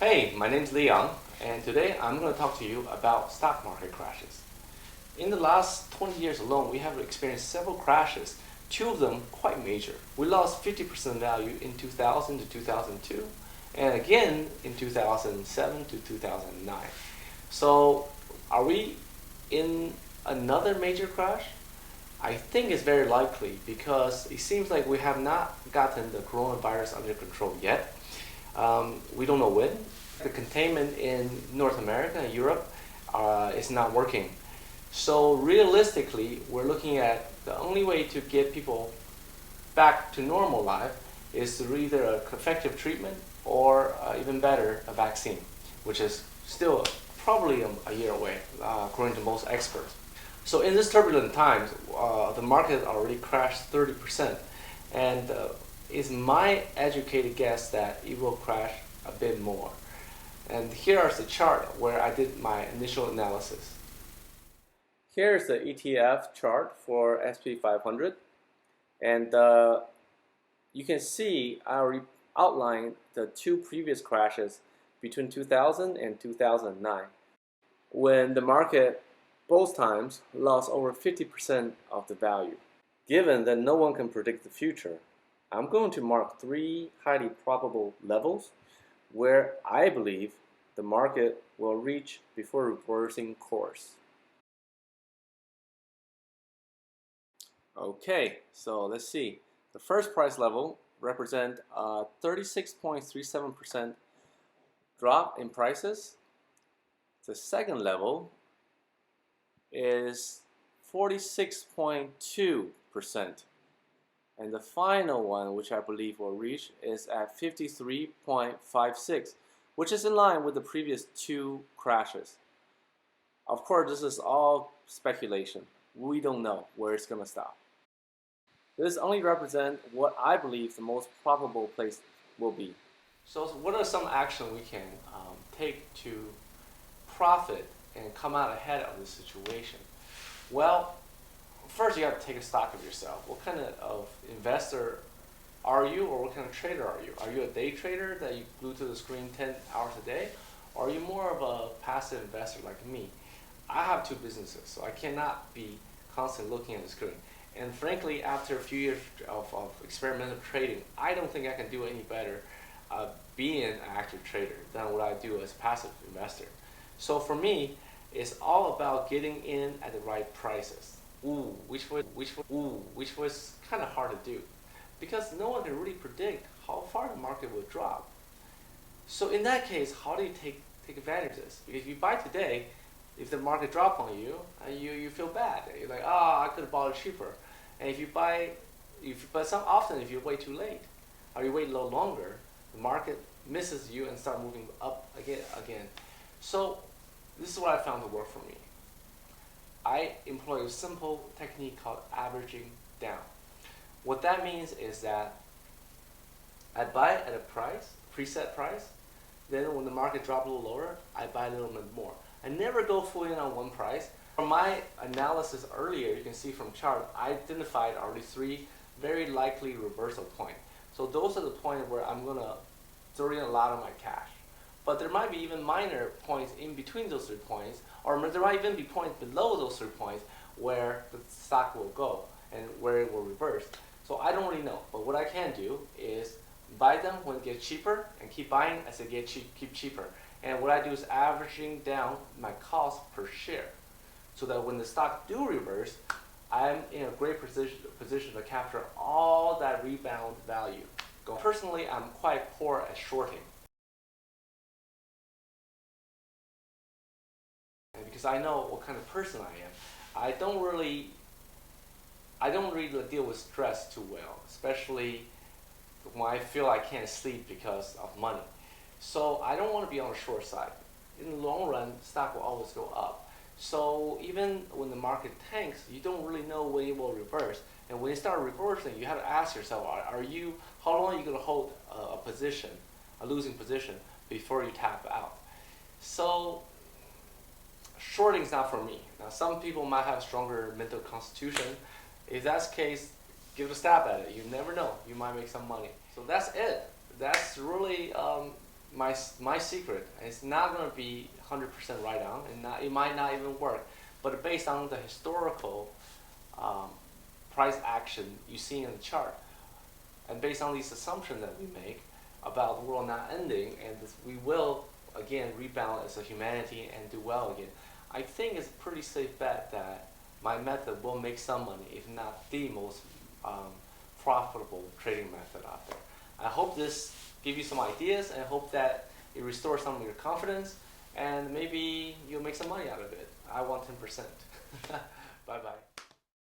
Hey, my name's Leon, and today I'm going to talk to you about stock market crashes. In the last 20 years alone, we have experienced several crashes, two of them quite major. We lost 50% value in 2000 to 2002, and again in 2007 to 2009. So, are we in another major crash? I think it's very likely because it seems like we have not gotten the coronavirus under control yet. We don't know when. The containment in North America and Europe is not working. So realistically, we're looking at the only way to get people back to normal life is through either an effective treatment or even better, a vaccine, which is still probably a year away, according to most experts. So in this turbulent times, the market already crashed 30%, and it's my educated guess that it will crash a bit more. And here's the chart where I did my initial analysis. Here's the ETF chart for SP 500, and you can see I already outlined the two previous crashes between 2000 and 2009, when the market both times lost over 50% of the value. Given that no one can predict the future, I'm going to mark three highly probable levels where I believe the market will reach before reversing course. Okay, so let's see. The first price level represents a 36.37% drop in prices. The second level is 46.2%. And the final one, which I believe will reach, is at 53.56, which is in line with the previous two crashes. Of course, this is all speculation. We don't know where it's going to stop. This only represents what I believe the most probable place will be. So what are some action we can take to profit and come out ahead of this situation? Well, first you have to take a stock of yourself. What kind of investor are you, or what kind of trader are you? Are you a day trader that you glue to the screen 10 hours a day? Or are you more of a passive investor like me? I have two businesses, so I cannot be constantly looking at the screen. And frankly, after a few years of experimental trading, I don't think I can do any better being an active trader than what I do as a passive investor. So for me, it's all about getting in at the right prices. Which was kind of hard to do, because no one can really predict how far the market will drop. So in that case, how do you take advantage of this? Because if you buy today, if the market drops on you, you feel bad. You're like, I could have bought it cheaper. And if you buy, but often if you wait too late, or you wait a little longer, the market misses you and start moving up again. So this is what I found to work for me. I employ a simple technique called averaging down. What that means is that I buy at a price, preset price, then when the market drops a little lower, I buy a little bit more. I never go full in on one price. From my analysis earlier, you can see from chart, I identified already three very likely reversal points. So those are the points where I'm going to throw in a lot of my cash. But there might be even minor points in between those 3 points, or there might even be points below those 3 points where the stock will go and where it will reverse. So I don't really know, but what I can do is buy them when it gets cheaper and keep buying as they keep cheaper. And what I do is averaging down my cost per share, so that when the stock do reverse, I'm in a great position to capture all that rebound value. Personally, I'm quite poor at shorting, and because I know what kind of person I am, I don't really deal with stress too well, especially when I feel I can't sleep because of money. So I don't want to be on the short side. In the long run, stock will always go up. So even when the market tanks, you don't really know when it will reverse. And when it starts reversing, you have to ask yourself, how long are you going to hold a losing position, before you tap out? So shorting is not for me. Now, some people might have stronger mental constitution. If that's the case, give it a stab at it. You never know. You might make some money. So that's it. That's really my secret. It's not going to be 100% right on, and it might not even work. But based on the historical um, price action you see in the chart, and based on these assumptions that we make about the world not ending, and we will again rebound as a humanity and do well again, I think it's a pretty safe bet that my method will make some money, if not the most profitable trading method out there. I hope this gives you some ideas, and I hope that it restores some of your confidence, and maybe you'll make some money out of it. I want 10%. Bye bye.